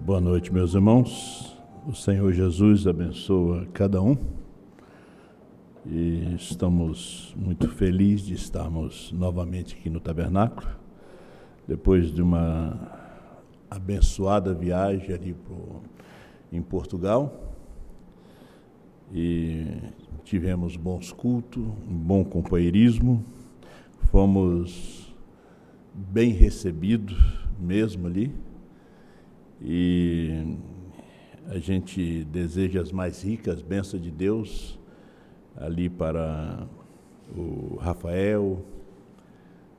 Boa noite, meus irmãos. O Senhor Jesus abençoa cada um e estamos muito felizes de estarmos novamente aqui no Tabernáculo, depois de uma abençoada viagem ali em Portugal, e tivemos bons cultos, um bom companheirismo, fomos bem recebidos mesmo ali, e a gente deseja as mais ricas bênçãos de Deus ali para o Rafael,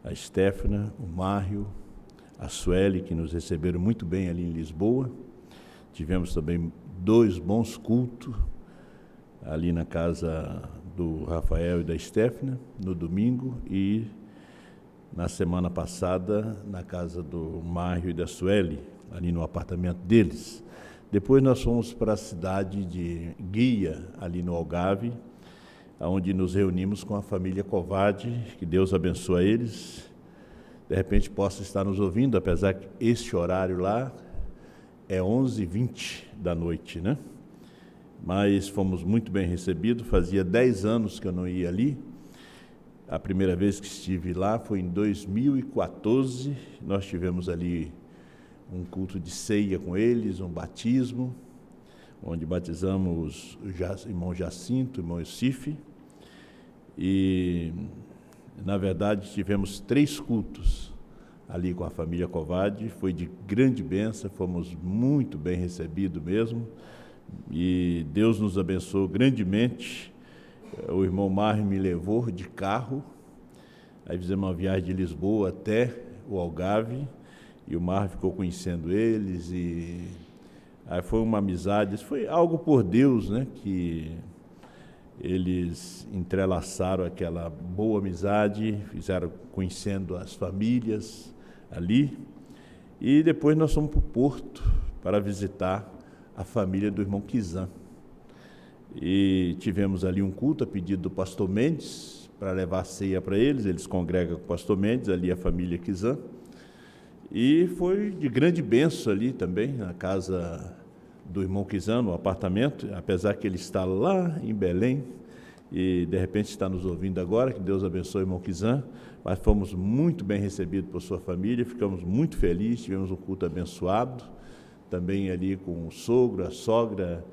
a Estéfana, o Márcio, a Sueli, que nos receberam muito bem ali em Lisboa. Tivemos também 2 bons cultos ali na casa do Rafael e da Estéfana, no domingo, e na semana passada na casa do Márcio e da Sueli, ali no apartamento deles. Depois nós fomos para a cidade de Guia, ali no Algarve, onde nos reunimos com a família Covade, que Deus abençoe eles. De repente possa estar nos ouvindo, apesar que este horário lá é 11h20 da noite, né? Mas fomos muito bem recebidos. Fazia 10 anos que eu não ia ali. A primeira vez que estive lá foi em 2014. Nós tivemos ali um culto de ceia com eles, um batismo, onde batizamos o irmão Jacinto, o irmão Eucife, e, na verdade, tivemos 3 cultos ali com a família Covade. Foi de grande bênção, fomos muito bem recebidos mesmo, e Deus nos abençoou grandemente. O irmão Márcio me levou de carro, aí fizemos uma viagem de Lisboa até o Algarve, e o Márcio ficou conhecendo eles, e aí foi uma amizade, foi algo por Deus, né, que eles entrelaçaram aquela boa amizade, fizeram conhecendo as famílias ali, e depois nós fomos para o Porto para visitar a família do irmão Kizan. E tivemos ali um culto a pedido do pastor Mendes, para levar a ceia para eles congregam com o pastor Mendes, ali a família Kizan. E foi de grande bênção ali também, na casa do irmão Kizan, no apartamento, apesar que ele está lá em Belém, e de repente está nos ouvindo agora, que Deus abençoe o irmão Kizan, mas fomos muito bem recebidos por sua família, ficamos muito felizes, tivemos um culto abençoado, também ali com o sogro, a sogra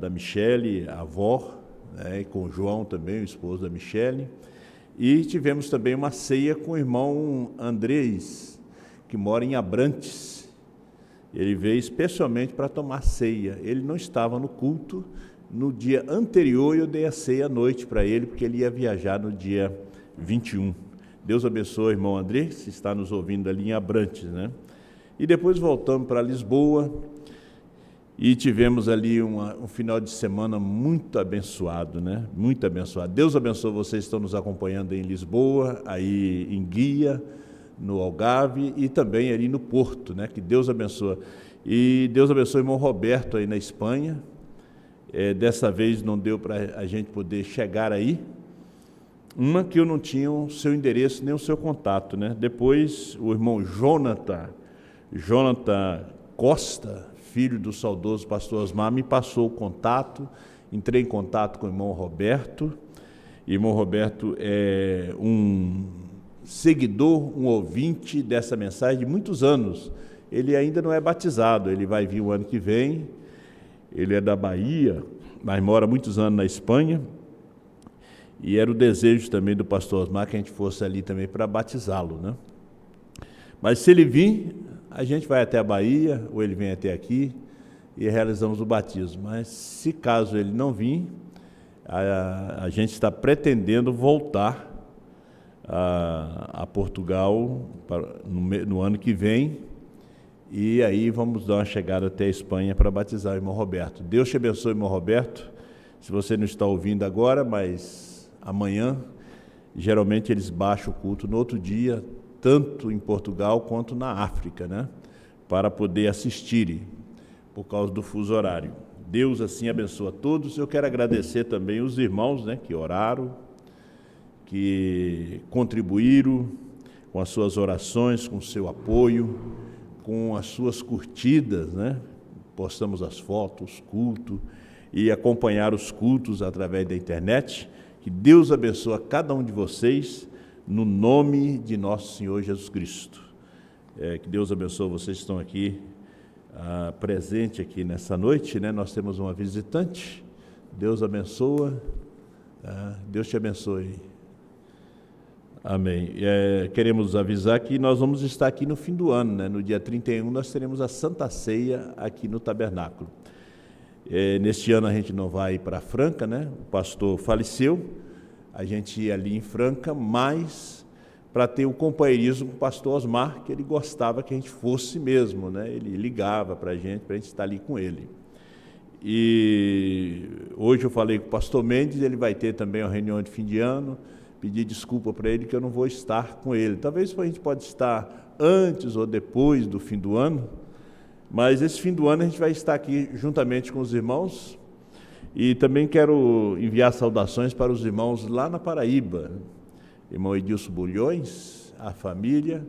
da Michele, a avó, né, e com o João também, o esposo da Michele, e tivemos também uma ceia com o irmão Andrés, que mora em Abrantes. Ele veio especialmente para tomar ceia. Ele não estava no culto no dia anterior, eu dei a ceia à noite para ele, porque ele ia viajar no dia 21. Deus abençoe o irmão André, se está nos ouvindo ali em Abrantes, né? E depois voltamos para Lisboa e tivemos ali um final de semana muito abençoado, né? Muito abençoado. Deus abençoe vocês que estão nos acompanhando em Lisboa, aí em Guia, no Algarve, e também ali no Porto, né? Que Deus abençoe. E Deus abençoe o irmão Roberto aí na Espanha. Dessa vez não deu para a gente poder chegar aí. Uma que eu não tinha o seu endereço nem o seu contato, né? Depois o irmão Jonathan Costa, filho do saudoso pastor Osmar, me passou o contato. Entrei em contato com o irmão Roberto. O irmão Roberto é um seguidor, um ouvinte dessa mensagem de muitos anos. Ele ainda não é batizado, ele vai vir o ano que vem. Ele é da Bahia, mas mora muitos anos na Espanha, e era o desejo também do pastor Osmar que a gente fosse ali também para batizá-lo, né? Mas se ele vir, a gente vai até a Bahia, ou ele vem até aqui, e realizamos o batismo. Mas se caso ele não vir, a gente está pretendendo voltar a Portugal no ano que vem, e aí vamos dar uma chegada até a Espanha para batizar o irmão Roberto. Deus te abençoe, irmão Roberto. Se você não está ouvindo agora, mas amanhã, geralmente eles baixam o culto no outro dia, tanto em Portugal quanto na África, né? Para poder assistirem, por causa do fuso horário. Deus assim abençoa a todos. Eu quero agradecer também os irmãos, né, que oraram, que contribuíram com as suas orações, com o seu apoio, com as suas curtidas, né? Postamos as fotos, culto, e acompanhar os cultos através da internet. Que Deus abençoe a cada um de vocês, no nome de nosso Senhor Jesus Cristo. Que Deus abençoe vocês que estão aqui, presente aqui nessa noite, né? Nós temos uma visitante. Deus abençoa, Deus te abençoe. Amém. Queremos avisar que nós vamos estar aqui no fim do ano, né? No dia 31 nós teremos a Santa Ceia aqui no Tabernáculo. Neste ano a gente não vai para Franca, né? O pastor faleceu, a gente ia ali em Franca, mas para ter o companheirismo com o pastor Osmar, que ele gostava que a gente fosse mesmo, né? Ele ligava para a gente estar ali com ele. E hoje eu falei com o pastor Mendes, ele vai ter também uma reunião de fim de ano, pedi desculpa para ele que eu não vou estar com ele. Talvez a gente pode estar antes ou depois do fim do ano, mas esse fim do ano a gente vai estar aqui juntamente com os irmãos. E também quero enviar saudações para os irmãos lá na Paraíba, irmão Edilson Bulhões, a família,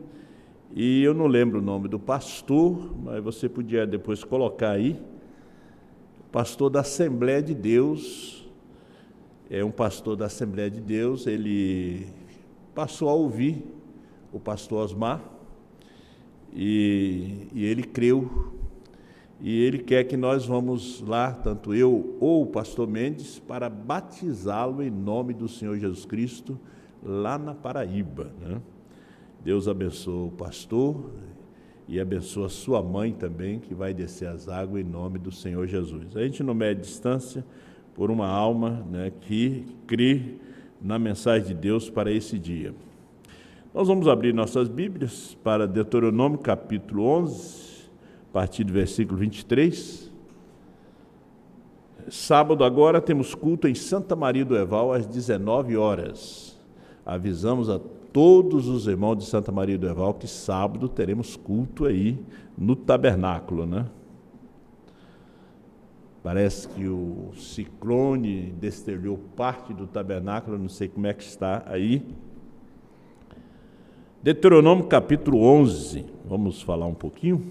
e eu não lembro o nome do pastor, mas você podia depois colocar aí, pastor da Assembleia de Deus, é um pastor da Assembleia de Deus, ele passou a ouvir o pastor Osmar, e ele creu, e ele quer que nós vamos lá, tanto eu ou o pastor Mendes, para batizá-lo em nome do Senhor Jesus Cristo, lá na Paraíba, né? Deus abençoe o pastor e abençoe a sua mãe também, que vai descer as águas em nome do Senhor Jesus. A gente não mede distância por uma alma, né, que crê na mensagem de Deus para esse dia. Nós vamos abrir nossas Bíblias para Deuteronômio capítulo 11, a partir do versículo 23. Sábado agora temos culto em Santa Maria do Herval às 19 horas. Avisamos a todos os irmãos de Santa Maria do Herval que sábado teremos culto aí no tabernáculo, né? Parece que o ciclone desterrou parte do tabernáculo, não sei como é que está aí. Deuteronômio capítulo 11, vamos falar um pouquinho.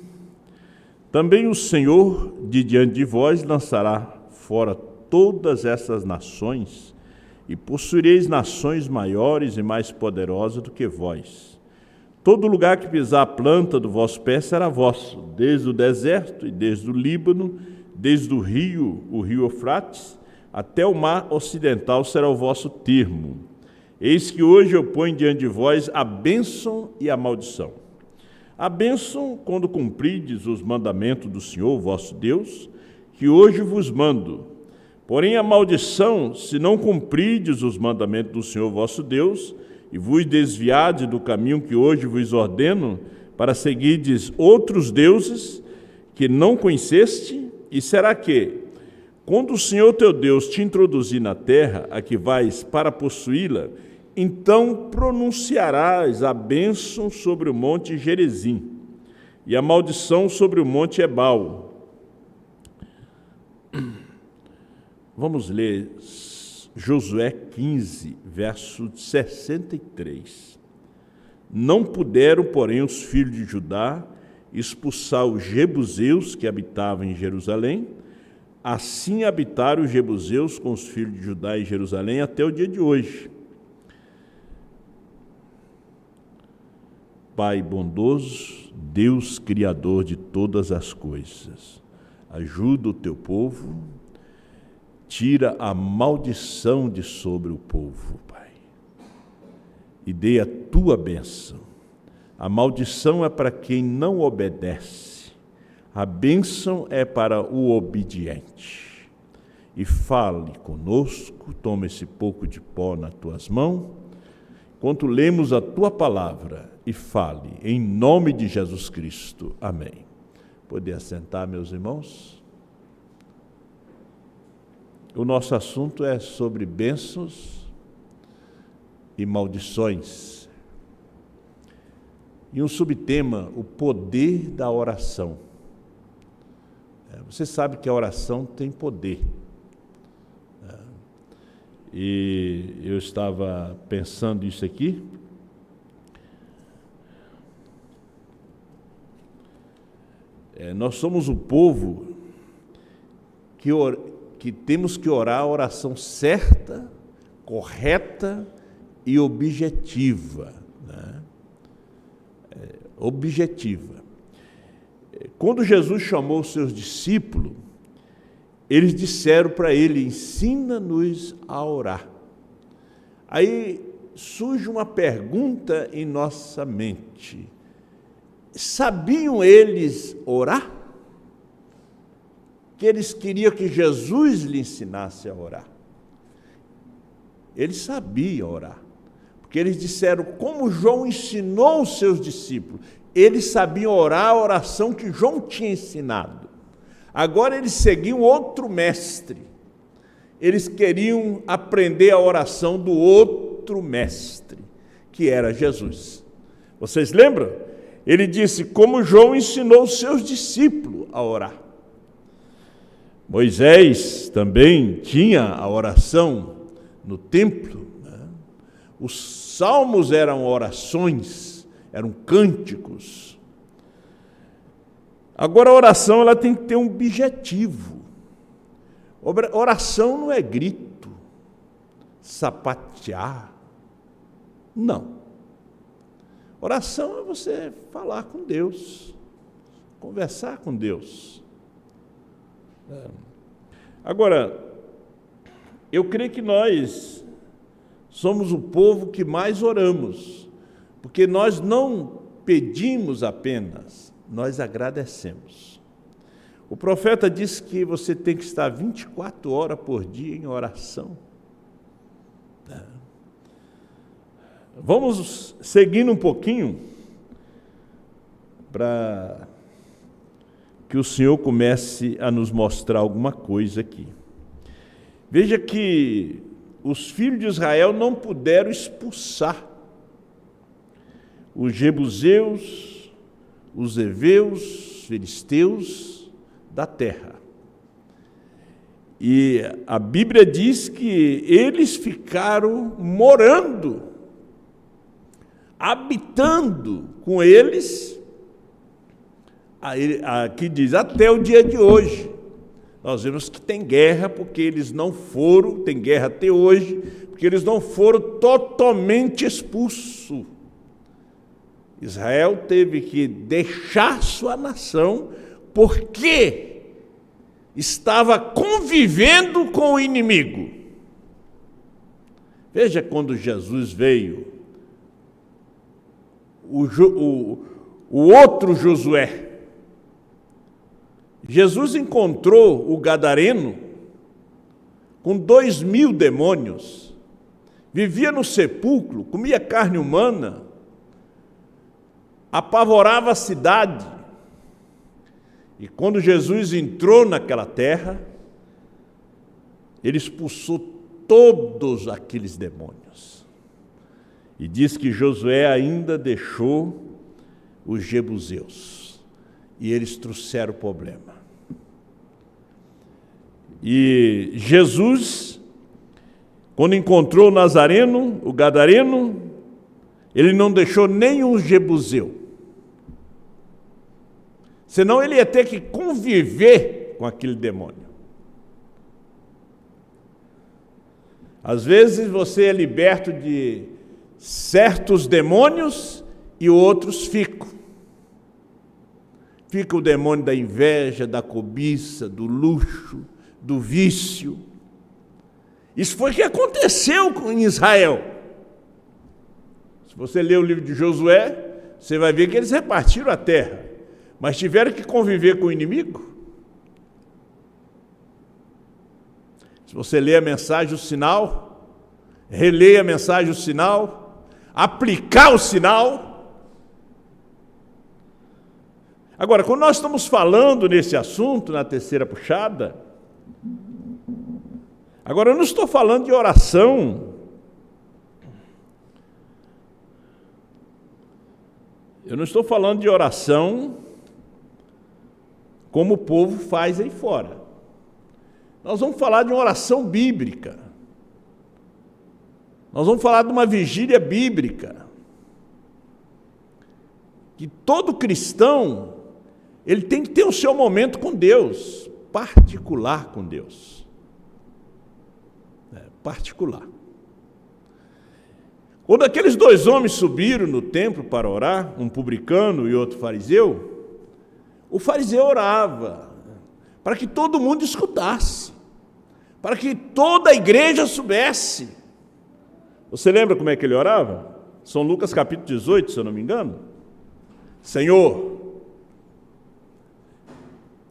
Também o Senhor de diante de vós lançará fora todas essas nações, e possuireis nações maiores e mais poderosas do que vós. Todo lugar que pisar a planta do vosso pé será vosso, desde o deserto e desde o Líbano, desde o rio Eufrates, até o mar ocidental será o vosso termo. Eis que hoje eu ponho diante de vós a bênção e a maldição. A bênção, quando cumprides os mandamentos do Senhor, vosso Deus, que hoje vos mando. Porém, a maldição, se não cumprides os mandamentos do Senhor, vosso Deus, e vos desviardes do caminho que hoje vos ordeno, para seguirdes outros deuses que não conheceste, e será que, quando o Senhor teu Deus te introduzir na terra, a que vais para possuí-la, então pronunciarás a bênção sobre o monte Gerizim e a maldição sobre o monte Ebal. Vamos ler Josué 15, verso 63. Não puderam, porém, os filhos de Judá expulsar os jebuseus que habitavam em Jerusalém. Assim habitaram os jebuseus com os filhos de Judá em Jerusalém até o dia de hoje. Pai bondoso, Deus criador de todas as coisas, ajuda o teu povo, tira a maldição de sobre o povo, Pai, e dê a tua bênção. A maldição é para quem não obedece, a bênção é para o obediente. E fale conosco, toma esse pouco de pó nas tuas mãos, enquanto lemos a tua palavra, e fale, em nome de Jesus Cristo. Amém. Pode assentar, meus irmãos? O nosso assunto é sobre bênçãos e maldições. E um subtema, o poder da oração. Você sabe que a oração tem poder. E eu estava pensando isso aqui. Nós somos o povo que temos que orar a oração certa, correta e objetiva, né? Objetiva. Quando Jesus chamou os seus discípulos, eles disseram para ele: ensina-nos a orar. Aí surge uma pergunta em nossa mente: sabiam eles orar? Que eles queriam que Jesus lhe ensinasse a orar. Eles sabiam orar, porque eles disseram como João ensinou os seus discípulos. Eles sabiam orar a oração que João tinha ensinado. Agora eles seguiam outro mestre. Eles queriam aprender a oração do outro mestre, que era Jesus. Vocês lembram? Ele disse como João ensinou os seus discípulos a orar. Moisés também tinha a oração no templo, né? Os salmos eram orações, eram cânticos. Agora a oração ela tem que ter um objetivo. Oração não é grito, sapatear. Não. Oração é você falar com Deus, conversar com Deus. Agora, eu creio que nós somos o povo que mais oramos, porque nós não pedimos apenas, nós agradecemos. O profeta diz que você tem que estar 24 horas por dia em oração. Vamos seguindo um pouquinho para que o Senhor comece a nos mostrar alguma coisa aqui. Veja que os filhos de Israel não puderam expulsar os jebuseus, os heveus, os filisteus da terra. E a Bíblia diz que eles ficaram morando, habitando com eles, aqui diz, até o dia de hoje. Nós vemos que tem guerra, porque eles não foram, tem guerra até hoje, porque eles não foram totalmente expulsos. Israel teve que deixar sua nação, porque estava convivendo com o inimigo. Veja quando Jesus veio, o outro Josué. Jesus encontrou o gadareno com 2.000 demônios, vivia no sepulcro, comia carne humana, apavorava a cidade. E quando Jesus entrou naquela terra, ele expulsou todos aqueles demônios. E diz que Josué ainda deixou os jebuseus. E eles trouxeram o problema. E Jesus, quando encontrou o Nazareno, o gadareno, ele não deixou nenhum jebuseu. Senão ele ia ter que conviver com aquele demônio. Às vezes você é liberto de certos demônios e outros ficam. Fica o demônio da inveja, da cobiça, do luxo, do vício. Isso foi o que aconteceu em Israel. Se você ler o livro de Josué, você vai ver que eles repartiram a terra, mas tiveram que conviver com o inimigo. Se você ler a mensagem, o sinal, reler a mensagem, o sinal, aplicar o sinal. Agora, quando nós estamos falando nesse assunto, na terceira puxada, agora eu não estou falando de oração. Eu não estou falando de oração como o povo faz aí fora. Nós vamos falar de uma oração bíblica. Nós vamos falar de uma vigília bíblica. Que todo cristão Ele tem que ter o seu momento com Deus, particular com Deus. Particular. Quando aqueles dois homens subiram no templo para orar, um publicano e outro fariseu, o fariseu orava para que todo mundo escutasse, para que toda a igreja soubesse. Você lembra como é que ele orava? São Lucas capítulo 18, se eu não me engano. Senhor,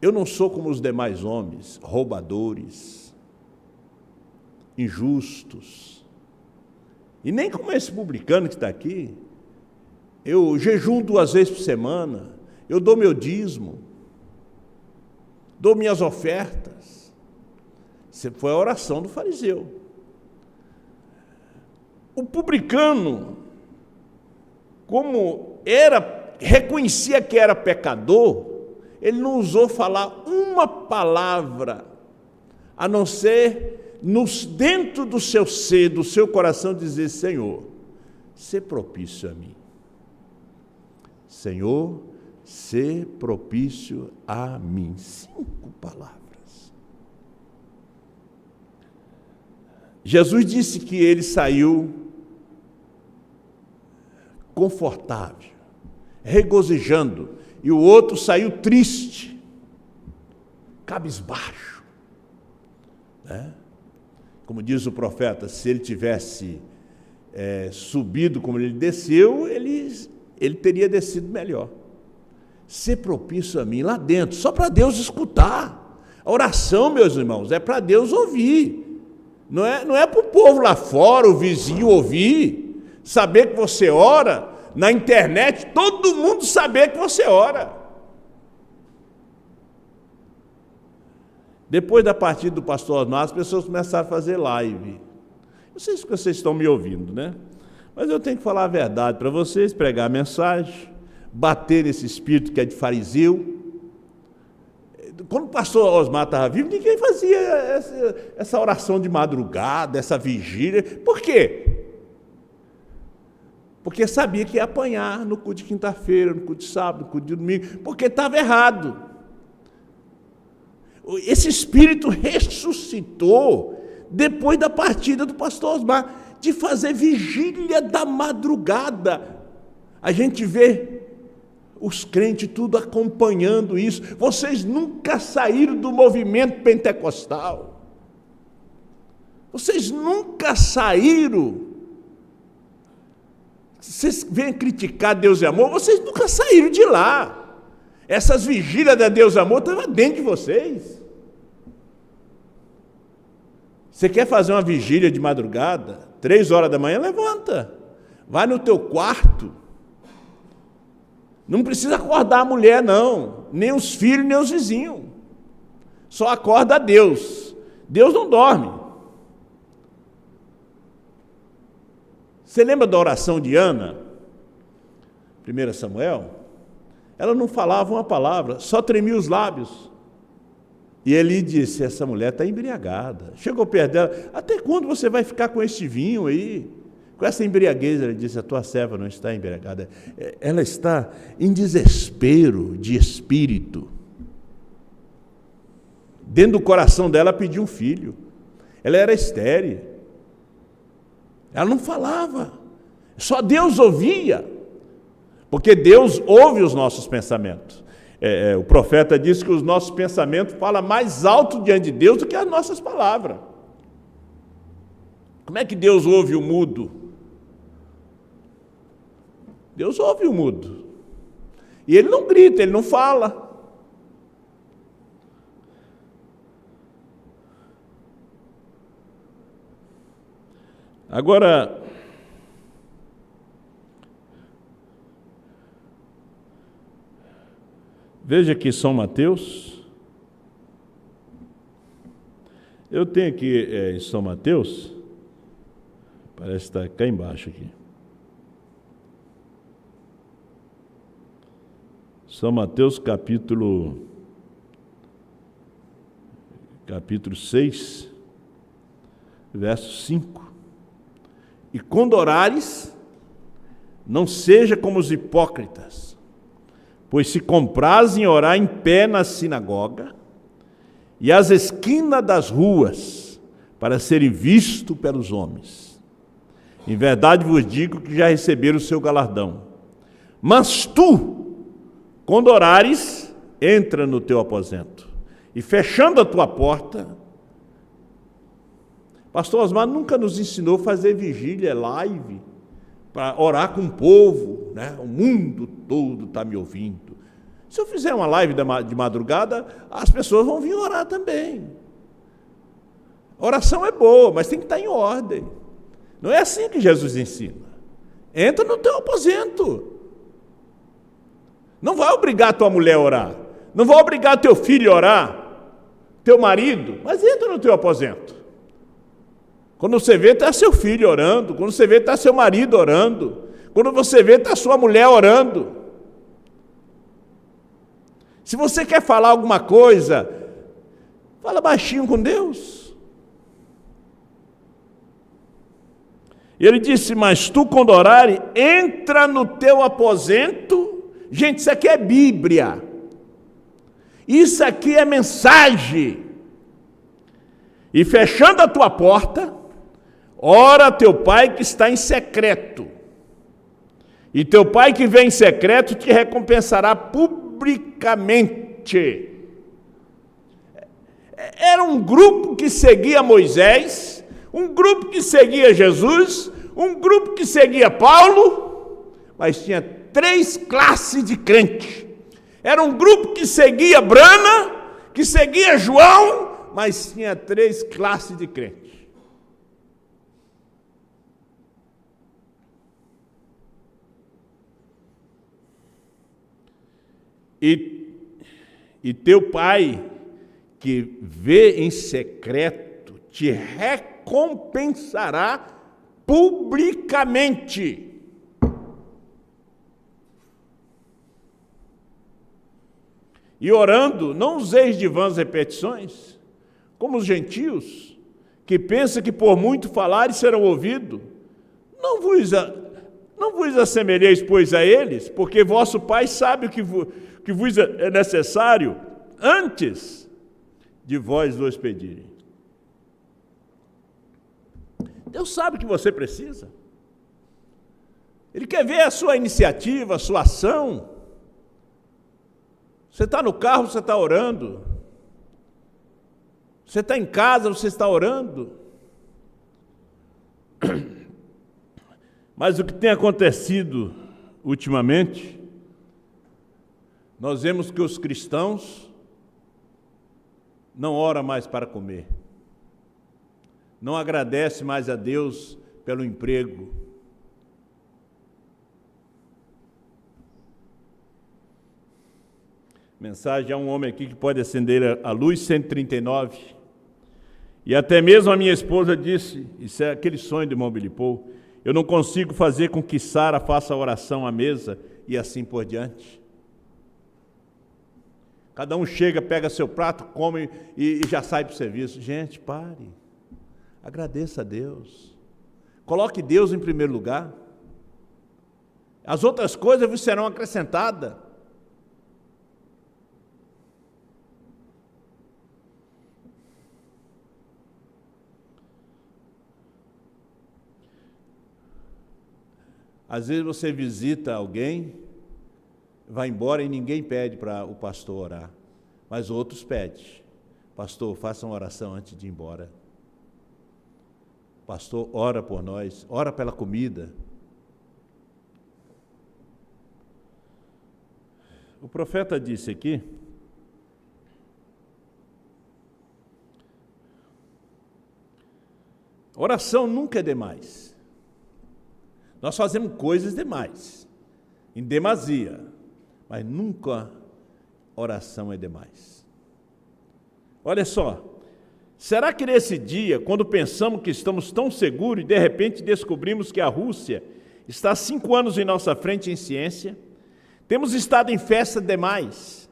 eu não sou como os demais homens, roubadores, injustos, e nem como esse publicano que está aqui. Eu jejuo 2 vezes por semana, eu dou meu dízimo, dou minhas ofertas. Isso foi a oração do fariseu. O publicano, como reconhecia que era pecador, ele não ousou falar uma palavra, a não ser dentro do seu ser, do seu coração, dizer: Senhor, sê propício a mim. Senhor, sê propício a mim. 5 palavras. Jesus disse que ele saiu confortável, regozijando, e o outro saiu triste, cabisbaixo, né? Como diz o profeta, se ele tivesse subido como ele desceu, ele teria descido melhor. Ser propício a mim lá dentro, só para Deus escutar. A oração, meus irmãos, é para Deus ouvir. Não é para o povo lá fora, o vizinho ouvir, saber que você ora, na internet, todo mundo saber que você ora. Depois da partida do pastor Osmar, as pessoas começaram a fazer live. Não sei se vocês estão me ouvindo, né? Mas eu tenho que falar a verdade para vocês, pregar a mensagem, bater nesse espírito que é de fariseu. Quando o pastor Osmar estava vivo, ninguém fazia essa oração de madrugada, essa vigília. Por quê? Porque sabia que ia apanhar no culto de quinta-feira, no culto de sábado, no culto de domingo, porque estava errado. Esse espírito ressuscitou depois da partida do pastor Osmar, de fazer vigília da madrugada. A gente vê os crentes tudo acompanhando isso. Vocês nunca saíram do movimento pentecostal. Vocês nunca saíram. Vocês vêm criticar Deus e amor, vocês nunca saíram de lá. Essas vigílias da Deus e amor estavam dentro de vocês. Você quer fazer uma vigília de madrugada, 3 horas da manhã, levanta. Vai no teu quarto. Não precisa acordar a mulher, não. Nem os filhos, nem os vizinhos. Só acorda a Deus. Deus não dorme. Você lembra da oração de Ana? 1 Samuel? Ela não falava uma palavra, só tremia os lábios. E ele disse: essa mulher está embriagada. Chegou perto dela: até quando você vai ficar com este vinho aí? Com essa embriaguez? Ele disse: a tua serva não está embriagada. Ela está em desespero de espírito. Dentro do coração dela pediu um filho. Ela era estéril. Ela não falava. Só Deus ouvia. Porque Deus ouve os nossos pensamentos. O profeta disse que os nossos pensamentos falam mais alto diante de Deus do que as nossas palavras. Como é que Deus ouve o mudo? Deus ouve o mudo. E ele não grita, ele não fala. Agora, veja aqui São Mateus. Eu tenho aqui em São Mateus, parece que está cá embaixo aqui. São Mateus capítulo 6, verso 5. E quando orares, não seja como os hipócritas, pois se comprazem em orar em pé na sinagoga e às esquinas das ruas, para serem vistos pelos homens. Em verdade vos digo que já receberam o seu galardão. Mas tu, quando orares, entra no teu aposento, e fechando a tua porta. Pastor Osmar nunca nos ensinou a fazer vigília, live, para orar com o povo, né? O mundo todo está me ouvindo. Se eu fizer uma live de madrugada, as pessoas vão vir orar também. Oração é boa, mas tem que estar em ordem. Não é assim que Jesus ensina. Entra no teu aposento. Não vai obrigar tua mulher a orar. Não vai obrigar teu filho a orar, teu marido, mas entra no teu aposento. Quando você vê, está seu filho orando. Quando você vê, está seu marido orando. Quando você vê, está sua mulher orando. Se você quer falar alguma coisa, fala baixinho com Deus. E ele disse, mas tu quando orares, entra no teu aposento. Gente, isso aqui é Bíblia. Isso aqui é mensagem. E fechando a tua porta, ora a teu pai que está em secreto. E teu pai que vem em secreto te recompensará publicamente. Era um grupo que seguia Moisés, um grupo que seguia Jesus, um grupo que seguia Paulo, mas tinha 3 classes de crente. Era um grupo que seguia Brana, que seguia João, mas tinha 3 classes de crente. E teu pai, que vê em secreto, te recompensará publicamente. E orando, não useis de vãs repetições, como os gentios, que pensam que por muito falarem serão ouvidos. Não vos assemelheis, pois, a eles, porque vosso Pai sabe o que vos é necessário antes de vós os pedirem. Deus sabe o que você precisa. Ele quer ver a sua iniciativa, a sua ação. Você está no carro, você está orando. Você está em casa, você está orando. Mas o que tem acontecido ultimamente, nós vemos que os cristãos não oram mais para comer, não agradecem mais a Deus pelo emprego. Mensagem a um homem aqui que pode acender a luz, 139. E até mesmo a minha esposa disse, isso é aquele sonho do irmão Billy Paul, eu não consigo fazer com que Sara faça a oração à mesa e assim por diante. Cada um chega, pega seu prato, come e já sai para o serviço. Gente, pare. Agradeça a Deus. Coloque Deus em primeiro lugar. As outras coisas vos serão acrescentadas. Às vezes você visita alguém, vai embora e ninguém pede para o pastor orar, mas outros pedem. Pastor, faça uma oração antes de ir embora. Pastor, ora por nós, ora pela comida. O profeta disse aqui, oração nunca é demais. Nós fazemos coisas demais, em demasia, mas nunca oração é demais. Olha só, será que nesse dia, quando pensamos que estamos tão seguros e de repente descobrimos que a Rússia está 5 anos em nossa frente em ciência, temos estado em festa demais,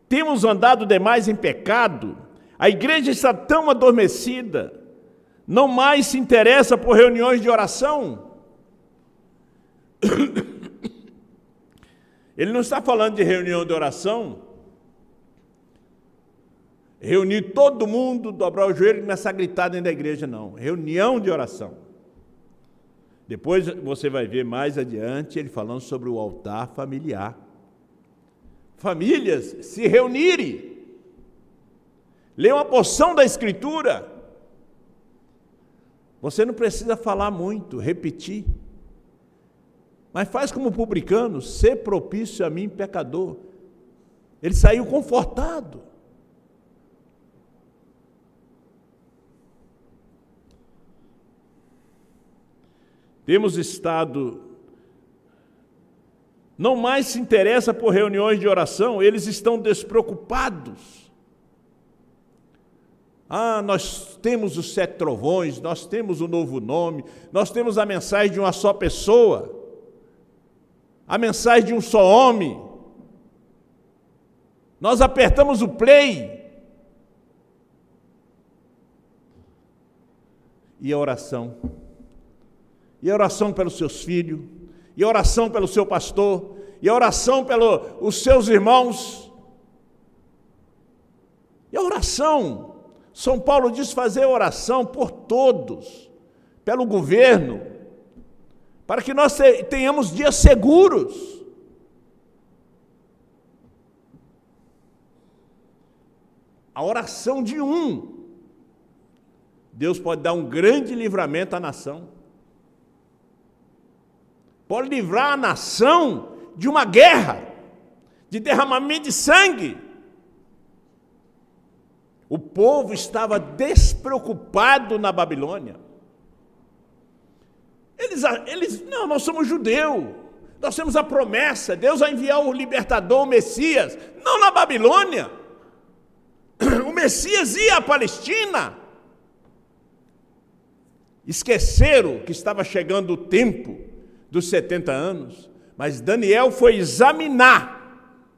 temos andado demais em pecado, a igreja está tão adormecida, não mais se interessa por reuniões de oração? Ele não está falando de reunião de oração, reunir todo mundo, dobrar o joelho e começar a gritar dentro da igreja, não. Reunião de oração. Depois você vai ver mais adiante ele falando sobre o altar familiar. Famílias se reunirem, ler uma porção da Escritura. Você não precisa falar muito, repetir. Mas faz como publicano, ser propício a mim, pecador. Ele saiu confortado. Temos estado, não mais se interessa por reuniões de oração, eles estão despreocupados. Nós temos os 7 trovões, nós temos o novo nome, nós temos a mensagem de uma só pessoa, a mensagem de um só homem. Nós apertamos o play. E a oração? E a oração pelos seus filhos, e a oração pelo seu pastor, e a oração pelos seus irmãos. E a oração, São Paulo diz fazer oração por todos, pelo governo, para que nós tenhamos dias seguros. A oração de Deus pode dar um grande livramento à nação. Pode livrar a nação de uma guerra, de derramamento de sangue. O povo estava despreocupado na Babilônia. Não, nós somos judeus, nós temos a promessa, Deus vai enviar o libertador, o Messias. Não na Babilônia. O Messias ia à Palestina. Esqueceram que estava chegando o tempo dos 70 anos, mas Daniel foi examinar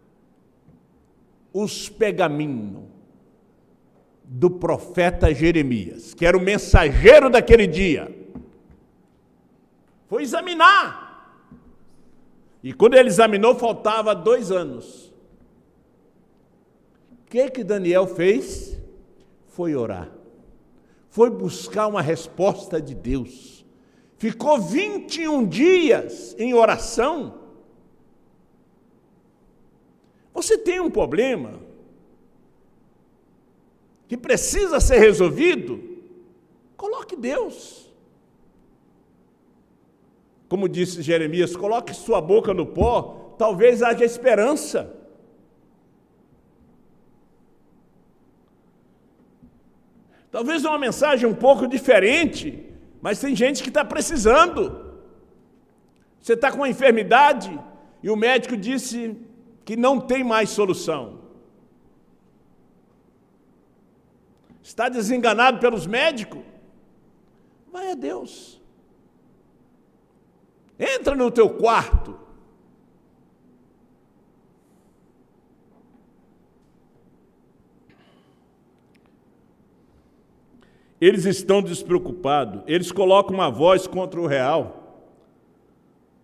os pergaminhos do profeta Jeremias, que era o mensageiro daquele dia. Foi examinar. E quando ele examinou, faltava 2 anos. O que Daniel fez? Foi orar. Foi buscar uma resposta de Deus. Ficou 21 dias em oração. Você tem um problema que precisa ser resolvido? Coloque Deus. Como disse Jeremias, coloque sua boca no pó, talvez haja esperança. Talvez uma mensagem um pouco diferente, mas tem gente que está precisando. Você está com uma enfermidade e o médico disse que não tem mais solução. Está desenganado pelos médicos? Vai a Deus. Entra no teu quarto. Eles estão despreocupados, eles colocam uma voz contra o real.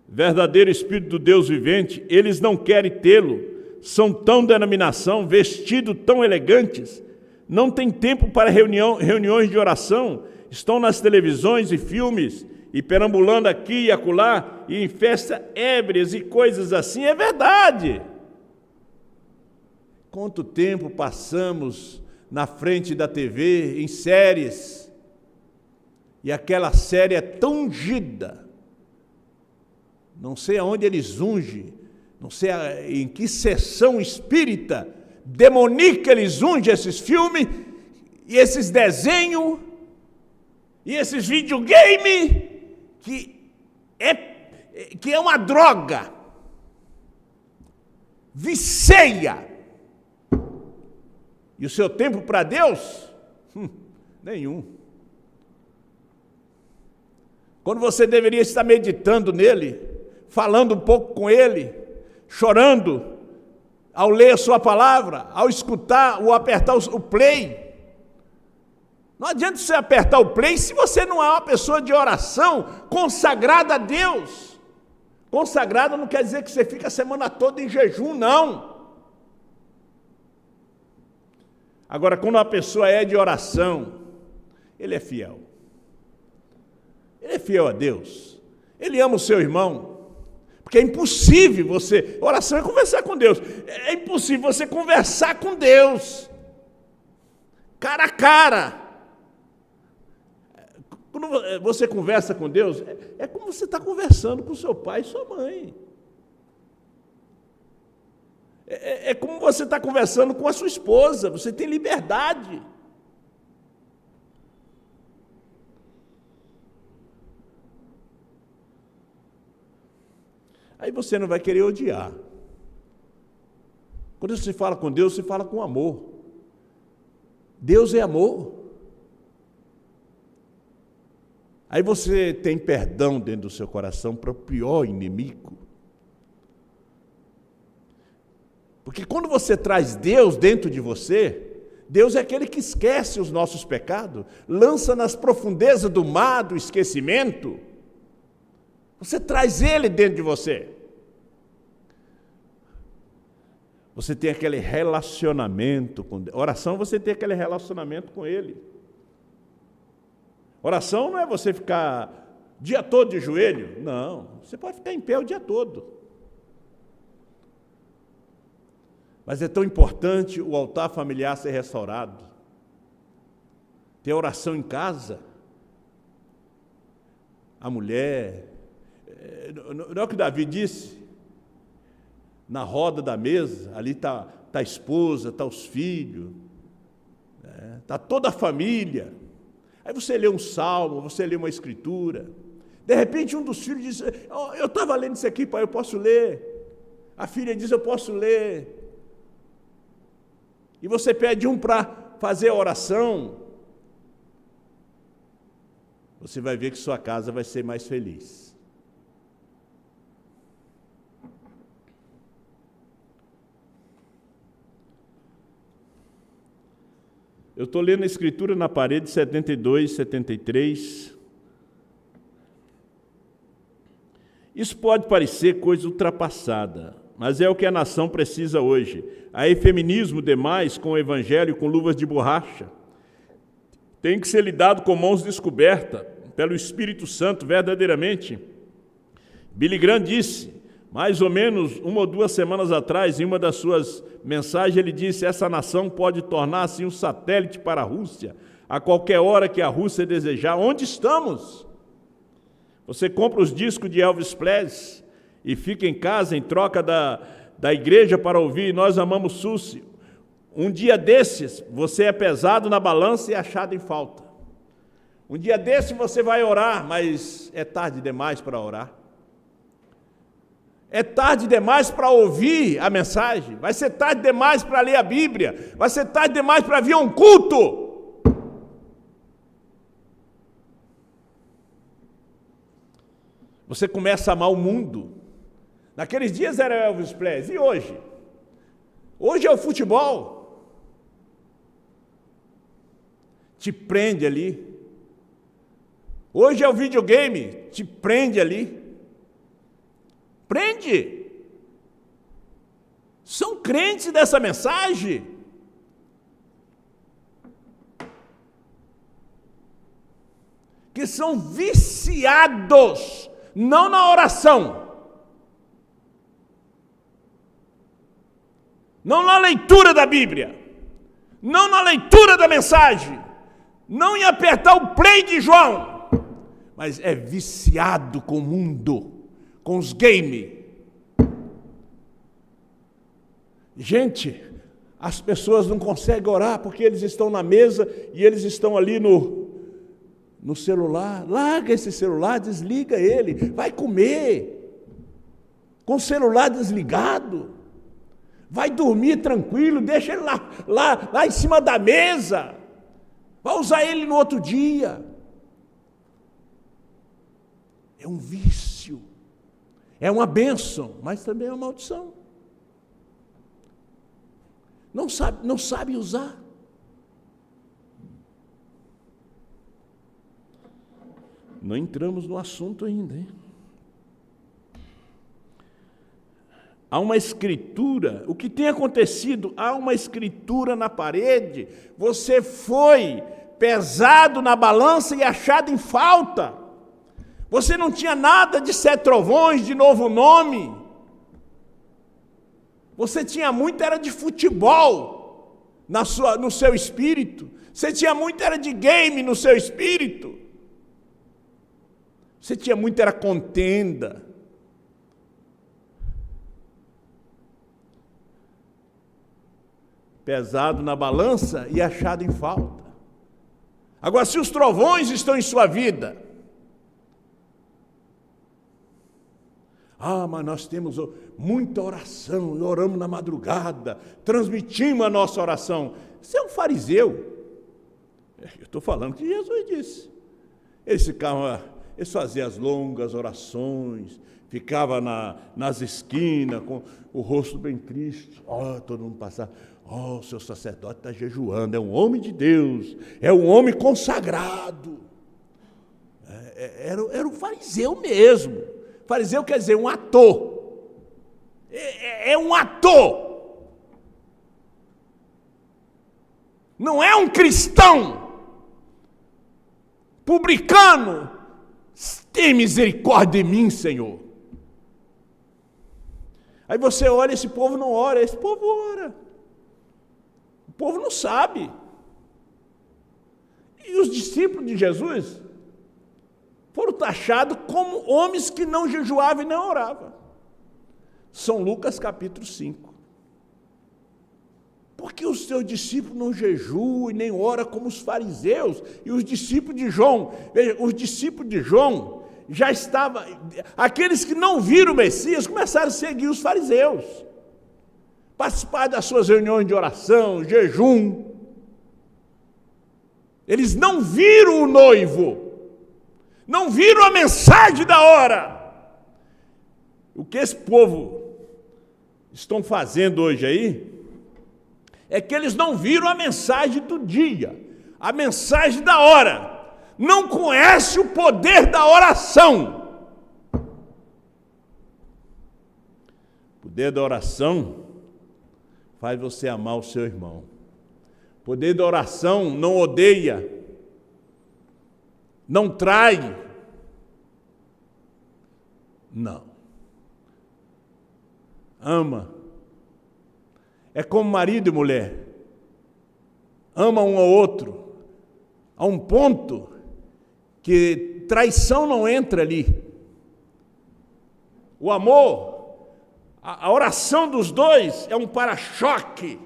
Verdadeiro Espírito do Deus vivente, eles não querem tê-lo, são tão denominação, vestidos tão elegantes, não tem tempo para reuniões de oração, estão nas televisões e filmes, e perambulando aqui e acolá, e em festas ébrias e coisas assim. É verdade. Quanto tempo passamos na frente da TV, em séries, e aquela série é tão ungida, não sei aonde eles ungem, não sei em que sessão espírita demoníaca eles ungem esses filmes, e esses desenhos, e esses videogames, que é uma droga, vicia. E o seu tempo para Deus? Nenhum. Quando você deveria estar meditando nele, falando um pouco com ele, chorando, ao ler a sua palavra, ao escutar ou apertar o play. Não adianta você apertar o play se você não é uma pessoa de oração consagrada a Deus. Consagrado não quer dizer que você fica a semana toda em jejum, não. Agora, quando uma pessoa é de oração, ele é fiel. Ele é fiel a Deus. Ele ama o seu irmão. Porque é impossível você... Oração é conversar com Deus. É impossível você conversar com Deus. Cara a cara. Quando você conversa com Deus, é como você está conversando com seu pai e sua mãe. É como você está conversando com a sua esposa. Você tem liberdade. Aí você não vai querer odiar. Quando você fala com Deus, você fala com amor. Deus é amor. Aí você tem perdão dentro do seu coração para o pior inimigo. Porque quando você traz Deus dentro de você, Deus é aquele que esquece os nossos pecados, lança nas profundezas do mar do esquecimento. Você traz Ele dentro de você. Você tem aquele relacionamento com Deus. Oração, você tem aquele relacionamento com Ele. Oração não é você ficar o dia todo de joelho. Não, você pode ficar em pé o dia todo. Mas é tão importante o altar familiar ser restaurado. Ter oração em casa. A mulher... Não é o que Davi disse? Na roda da mesa, ali está a esposa, está os filhos, está toda a família. Aí você lê um salmo, você lê uma escritura. De repente um dos filhos diz, eu estava lendo isso aqui, pai, eu posso ler. A filha diz, eu posso ler. E você pede um para fazer a oração. Você vai ver que sua casa vai ser mais feliz. Eu estou lendo a escritura na parede 72, 73. Isso pode parecer coisa ultrapassada, mas é o que a nação precisa hoje. Há feminismo demais com o evangelho com luvas de borracha. Tem que ser lidado com mãos descobertas, pelo Espírito Santo, verdadeiramente. Billy Graham disse, mais ou menos 1 ou 2 semanas atrás, em uma das suas mensagens, ele disse, essa nação pode tornar-se um satélite para a Rússia, a qualquer hora que a Rússia desejar. Onde estamos? Você compra os discos de Elvis Presley e fica em casa em troca da igreja para ouvir Nós Amamos Suzy. Um dia desses, você é pesado na balança e achado em falta. Um dia desses você vai orar, mas é tarde demais para orar. É tarde demais para ouvir a mensagem. Vai ser tarde demais para ler a Bíblia. Vai ser tarde demais para vir a um culto. Você começa a amar o mundo. Naqueles dias era Elvis Presley. E hoje? Hoje é o futebol. Te prende ali. Hoje é o videogame. Te prende ali. Prende. São crentes dessa mensagem. Que são viciados, não na oração, não na leitura da Bíblia, não na leitura da mensagem, não em apertar o play de João, mas é viciado com o mundo, com os games. Gente, as pessoas não conseguem orar porque eles estão na mesa e eles estão ali no celular. Larga esse celular, desliga ele, vai comer com o celular desligado, vai dormir tranquilo, deixa ele lá em cima da mesa, vai usar ele no outro dia. É um vício. É uma bênção, mas também é uma maldição. Não sabe usar. Não entramos no assunto ainda, hein? há uma escritura. O que tem acontecido? Há uma escritura na parede. Você foi pesado na balança e achado em falta. Você não tinha nada de 7 trovões, de novo nome. Você tinha muito, era de futebol no seu espírito. Você tinha muito, era de game no seu espírito. Você tinha muito, era contenda. Pesado na balança e achado em falta. Agora, se os trovões estão em sua vida, mas nós temos muita oração, oramos na madrugada, transmitimos a nossa oração. Você é um fariseu. Eu estou falando que Jesus disse. Eles faziam as longas orações, ficava nas esquinas com o rosto bem triste. Todo mundo passava. O seu sacerdote está jejuando, é um homem de Deus, é um homem consagrado. Era um fariseu mesmo. Fariseu quer dizer um ator. É um ator. Não é um cristão. Publicano. Tem misericórdia de mim, Senhor. Aí você olha, esse povo não ora, esse povo ora. O povo não sabe. E os discípulos de Jesus foram taxados como homens que não jejuavam e não oravam. São Lucas capítulo 5. Porque os seus discípulos não jejuam e nem oram como os fariseus e os discípulos de João. Veja, os discípulos de João já estavam... Aqueles que não viram o Messias começaram a seguir os fariseus. Participar das suas reuniões de oração, jejum. Eles não viram o noivo. Não viram a mensagem da hora. O que esse povo estão fazendo hoje aí é que eles não viram a mensagem do dia, a mensagem da hora. Não conhece o poder da oração. O poder da oração faz você amar o seu irmão. O poder da oração não odeia, não trai. Não. Ama. É como marido e mulher. Ama um ao outro. A um ponto que traição não entra ali. O amor, a oração dos dois é um para-choque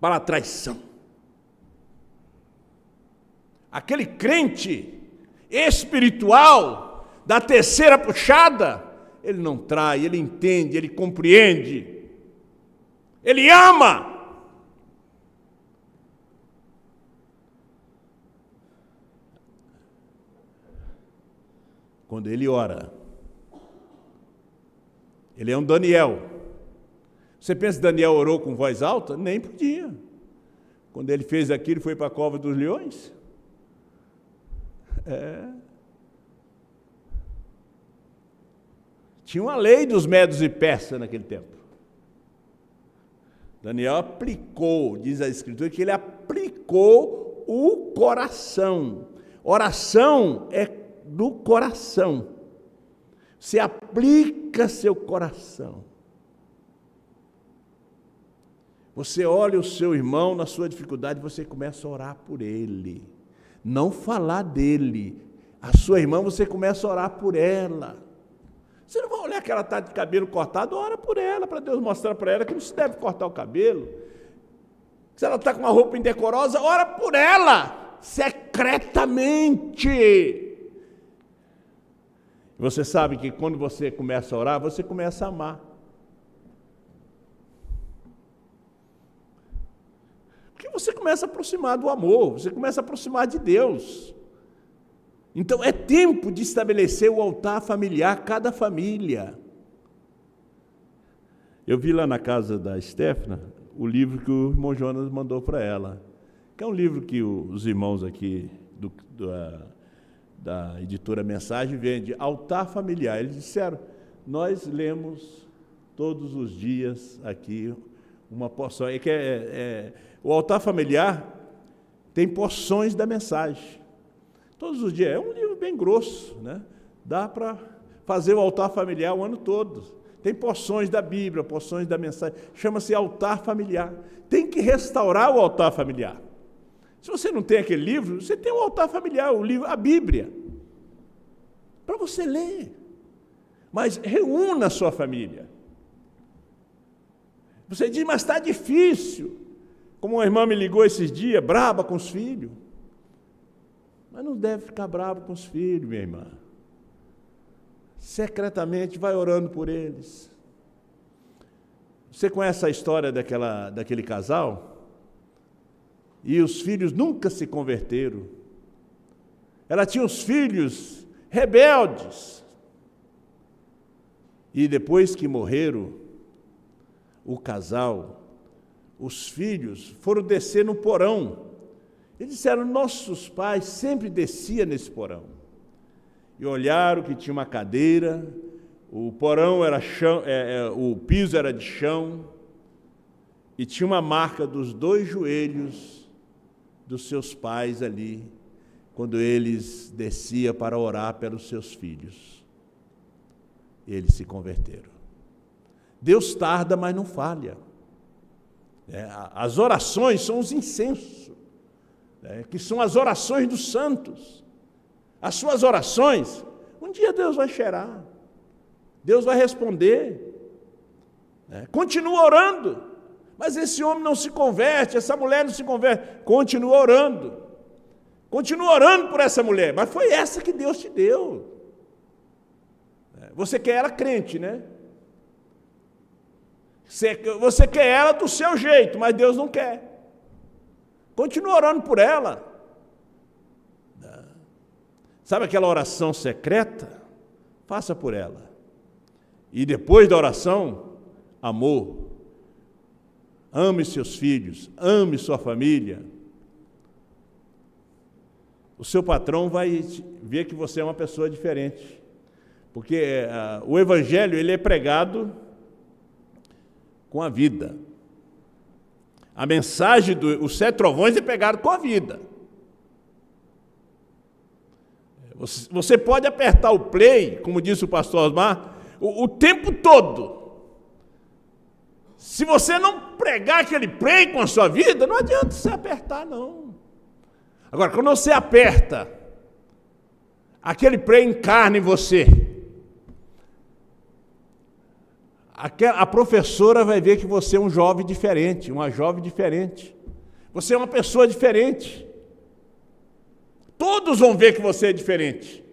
para a traição. Aquele crente espiritual da terceira puxada, ele não trai, ele entende, ele compreende, ele ama. Quando ele ora, ele é um Daniel. Você pensa que Daniel orou com voz alta? Nem podia. Quando ele fez aquilo, foi para a cova dos leões. Tinha uma lei dos medos e persas naquele tempo. Daniel aplicou, diz a Escritura, que ele aplicou o coração. Oração é do coração. Você aplica seu coração. Você olha o seu irmão na sua dificuldade, você começa a orar por ele. Não falar dele. A sua irmã, você começa a orar por ela. Você não vai olhar que ela está de cabelo cortado, ora por ela, para Deus mostrar para ela que não se deve cortar o cabelo. Se ela está com uma roupa indecorosa, ora por ela, secretamente. Você sabe que quando você começa a orar, você começa a amar. Porque você começa a aproximar do amor, você começa a aproximar de Deus. Então é tempo de estabelecer o altar familiar, cada família. Eu vi lá na casa da Stefana o livro que o irmão Jonas mandou para ela, que é um livro que os irmãos aqui da editora Mensagem vende, Altar Familiar. Eles disseram, nós lemos todos os dias aqui uma porção. O altar familiar tem porções da mensagem. Todos os dias. É um livro bem grosso, né? Dá para fazer o altar familiar o ano todo. Tem porções da Bíblia, porções da mensagem. Chama-se altar familiar. Tem que restaurar o altar familiar. Se você não tem aquele livro, você tem o altar familiar, o livro, a Bíblia, para você ler. Mas reúna a sua família. Você diz, mas está difícil. Como uma irmã me ligou esses dias, braba com os filhos. Mas não deve ficar bravo com os filhos, minha irmã. Secretamente vai orando por eles. Você conhece a história daquele casal? E os filhos nunca se converteram. Ela tinha os filhos rebeldes. E depois que morreram, o casal, os filhos foram descer no porão. Eles disseram, nossos pais sempre desciam nesse porão. E olharam que tinha uma cadeira, o porão era chão, o piso era de chão, e tinha uma marca dos 2 joelhos dos seus pais ali, quando eles desciam para orar pelos seus filhos. Eles se converteram. Deus tarda, mas não falha. As orações são os incensos, que são as orações dos santos. As suas orações, um dia Deus vai cheirar, Deus vai responder. Continua orando, mas esse homem não se converte, essa mulher não se converte, continua orando por essa mulher, mas foi essa que Deus te deu. Você quer ela crente, né? Você quer ela do seu jeito, mas Deus não quer. Continua orando por ela. Sabe aquela oração secreta? Faça por ela. E depois da oração, amor. Ame seus filhos, ame sua família. O seu patrão vai ver que você é uma pessoa diferente. Porque o evangelho, ele é pregado com a vida. A mensagem dos 7 trovões é pregada com a vida. Você pode apertar o play, como disse o pastor Osmar, o tempo todo. Se você não pregar aquele play com a sua vida, não adianta você apertar, não. Agora, quando você aperta, aquele play encarna em você. A professora vai ver que você é um jovem diferente, uma jovem diferente. Você é uma pessoa diferente. Todos vão ver que você é diferente.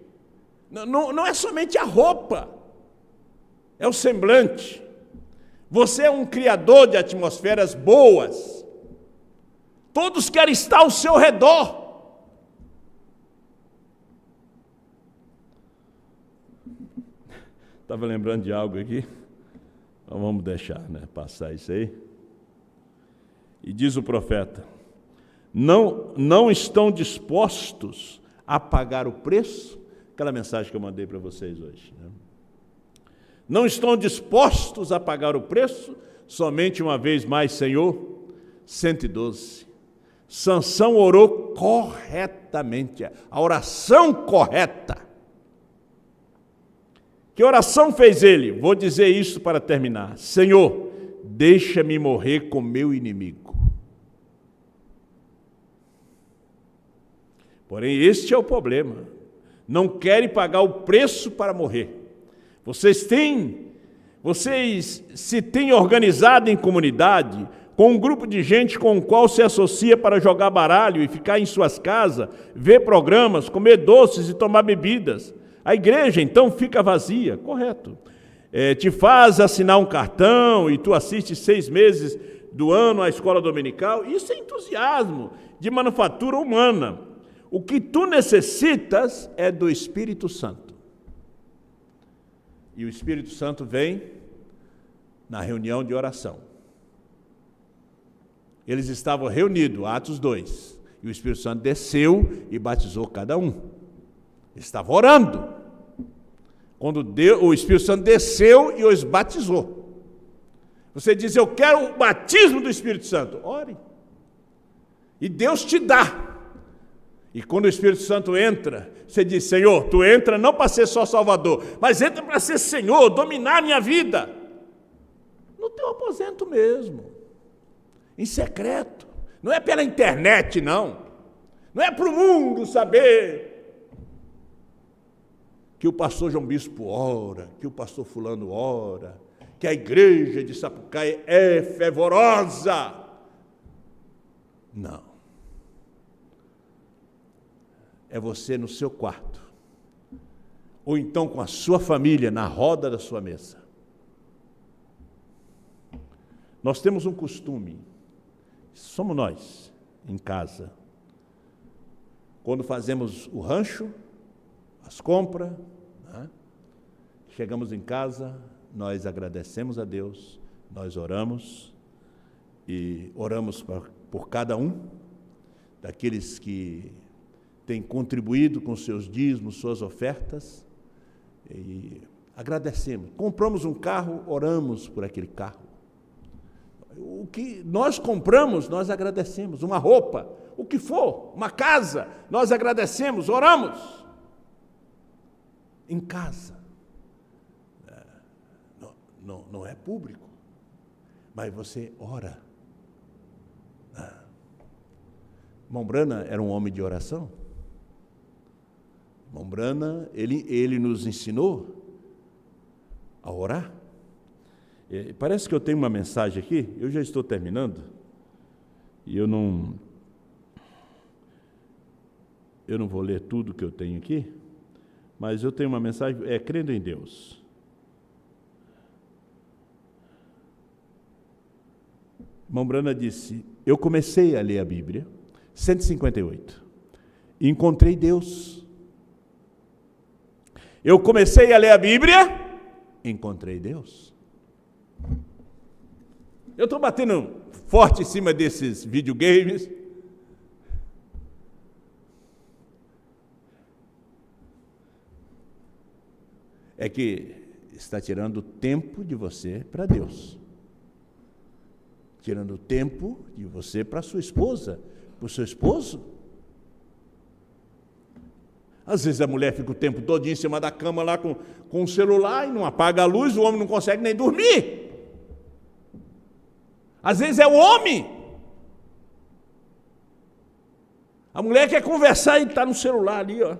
Não é somente a roupa, é o semblante. Você é um criador de atmosferas boas. Todos querem estar ao seu redor. Estava lembrando de algo aqui. Então vamos deixar, passar isso aí. E diz o profeta, não estão dispostos a pagar o preço, aquela mensagem que eu mandei para vocês hoje. Não estão dispostos a pagar o preço, somente uma vez mais, Senhor, 112. Sansão orou corretamente, a oração correta. Que oração fez ele? Vou dizer isso para terminar. Senhor, deixa-me morrer com meu inimigo. Porém, este é o problema. Não querem pagar o preço para morrer. Vocês se têm organizado em comunidade, com um grupo de gente com o qual se associa para jogar baralho e ficar em suas casas, ver programas, comer doces e tomar bebidas. A igreja, então, fica vazia, correto. Te faz assinar um cartão e tu assiste 6 meses do ano à escola dominical. Isso é entusiasmo de manufatura humana. O que tu necessitas é do Espírito Santo. E o Espírito Santo vem na reunião de oração. Eles estavam reunidos, Atos 2, e o Espírito Santo desceu e batizou cada um. Eles estavam orando. Quando o Espírito Santo desceu e os batizou. Você diz, eu quero o batismo do Espírito Santo. Ore. E Deus te dá. E quando o Espírito Santo entra, você diz, Senhor, tu entra não para ser só Salvador, mas entra para ser Senhor, dominar a minha vida. No teu aposento mesmo. Em secreto. Não é pela internet, não. Não é para o mundo saber que o pastor João Bispo ora, que o pastor fulano ora, que a igreja de Sapucaí é fervorosa. Não. É você no seu quarto, ou então com a sua família na roda da sua mesa. Nós temos um costume, somos nós, em casa, quando fazemos o rancho, as compras, né? Chegamos em casa, nós agradecemos a Deus, nós oramos, e oramos por cada um daqueles que tem contribuído com seus dízimos, suas ofertas, e agradecemos. Compramos um carro, oramos por aquele carro. O que nós compramos, nós agradecemos. Uma roupa, o que for, uma casa, nós agradecemos, oramos. Em casa. Não é público, mas você ora. Irmão Brana era um homem de oração. Irmão Brana, ele nos ensinou a orar. Parece que eu tenho uma mensagem aqui, eu já estou terminando, e eu não vou ler tudo que eu tenho aqui, mas eu tenho uma mensagem, crendo em Deus. Irmão Brana disse, eu comecei a ler a Bíblia, 158, e encontrei Deus. Eu comecei a ler a Bíblia, encontrei Deus. Eu estou batendo forte em cima desses videogames. É que está tirando tempo de você para Deus. Tirando tempo de você para sua esposa, para o seu esposo. Às vezes a mulher fica o tempo todo em cima da cama lá com o celular e não apaga a luz, o homem não consegue nem dormir. Às vezes é o homem. A mulher quer conversar e está no celular ali, ó.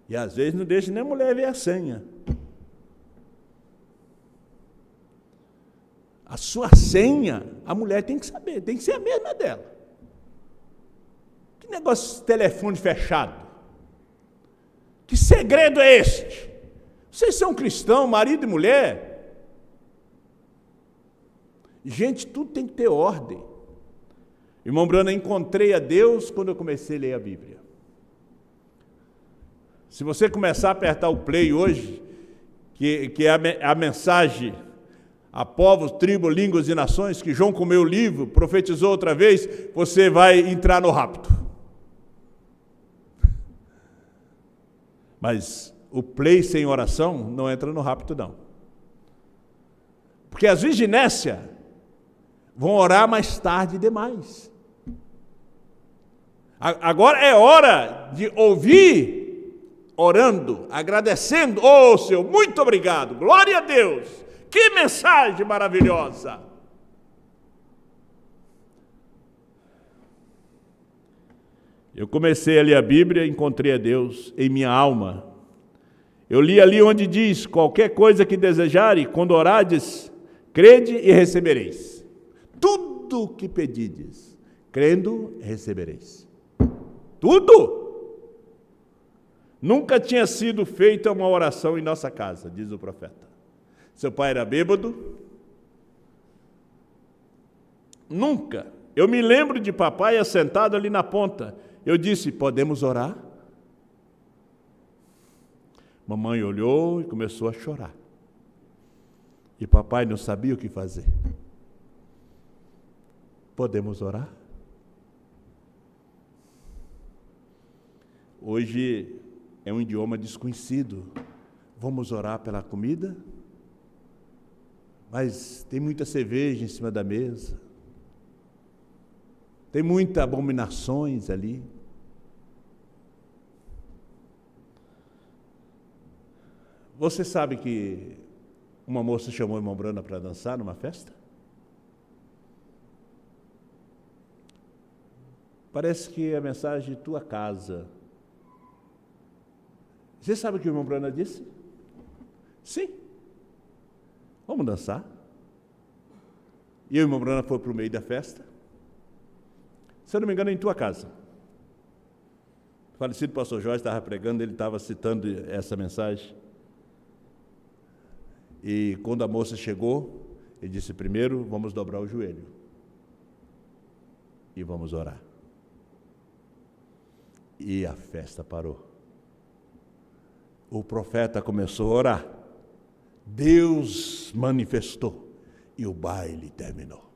E às vezes não deixa nem a mulher ver a senha. A sua senha, a mulher tem que saber, tem que ser a mesma dela. Que negócio de telefone fechado? Que segredo é este? Vocês são cristãos, marido e mulher? Gente, tudo tem que ter ordem. Irmão Brana, encontrei a Deus quando eu comecei a ler a Bíblia. Se você começar a apertar o play hoje, que é a mensagem a povos, tribos, línguas e nações, que João comeu o livro, profetizou outra vez, você vai entrar no rapto. Mas o play sem oração não entra no rapto, não. Porque as virginécias vão orar mais tarde demais. Agora é hora de ouvir, orando, agradecendo. Oh, Senhor, muito obrigado, glória a Deus. Que mensagem maravilhosa! Eu comecei a ler a Bíblia e encontrei a Deus em minha alma. Eu li ali onde diz, qualquer coisa que desejarem, quando orardes, crede e recebereis. Tudo o que pedides, crendo, recebereis. Tudo! Nunca tinha sido feita uma oração em nossa casa, diz o profeta. Seu pai era bêbado? Nunca. Eu me lembro de papai assentado ali na ponta. Eu disse, podemos orar? Mamãe olhou e começou a chorar. E papai não sabia o que fazer. Podemos orar? Hoje é um idioma desconhecido. Vamos orar pela comida? mas tem muita cerveja em cima da mesa, tem muitas abominações ali. Você sabe que uma moça chamou a irmã Bruna para dançar numa festa? Parece que é a mensagem de tua casa. Você sabe o que a irmã Bruna disse? Sim. Vamos dançar. E a irmã Bruna foi para o meio da festa. Se eu não me engano, é em tua casa. O falecido pastor Jorge estava pregando, ele estava citando essa mensagem. E quando a moça chegou, ele disse: primeiro vamos dobrar o joelho e vamos orar. E a festa parou. O profeta começou a orar. Deus manifestou e o baile terminou.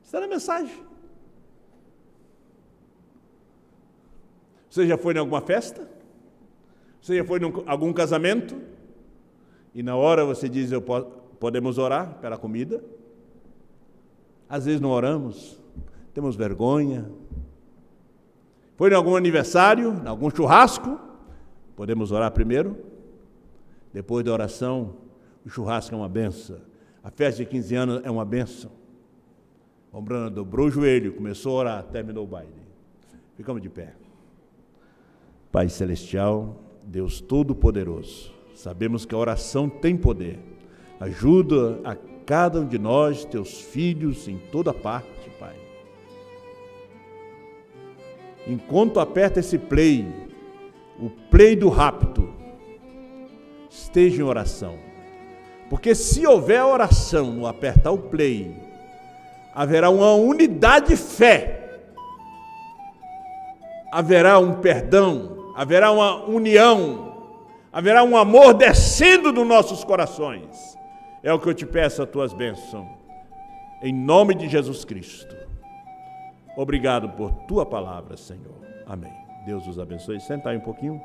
Isso era a mensagem. Você já foi em alguma festa? Você já foi em algum casamento? E na hora você diz: podemos orar pela comida? Às vezes não oramos, temos vergonha. Foi em algum aniversário, em algum churrasco? Podemos orar primeiro? Depois da oração, o churrasco é uma benção. A festa de 15 anos é uma benção. A Bruna dobrou o joelho, começou a orar, terminou o baile. Ficamos de pé. Pai Celestial, Deus Todo-Poderoso, sabemos que a oração tem poder. Ajuda a cada um de nós, teus filhos, em toda parte, Pai. Enquanto aperta esse play, o play do rapto, esteja em oração. Porque se houver oração no apertar o play, haverá uma unidade de fé, haverá um perdão, haverá uma união, haverá um amor descendo dos nossos corações. É o que eu te peço, as tuas bênçãos, em nome de Jesus Cristo. Obrigado por tua palavra, Senhor. Amém. Deus os abençoe. Senta aí um pouquinho.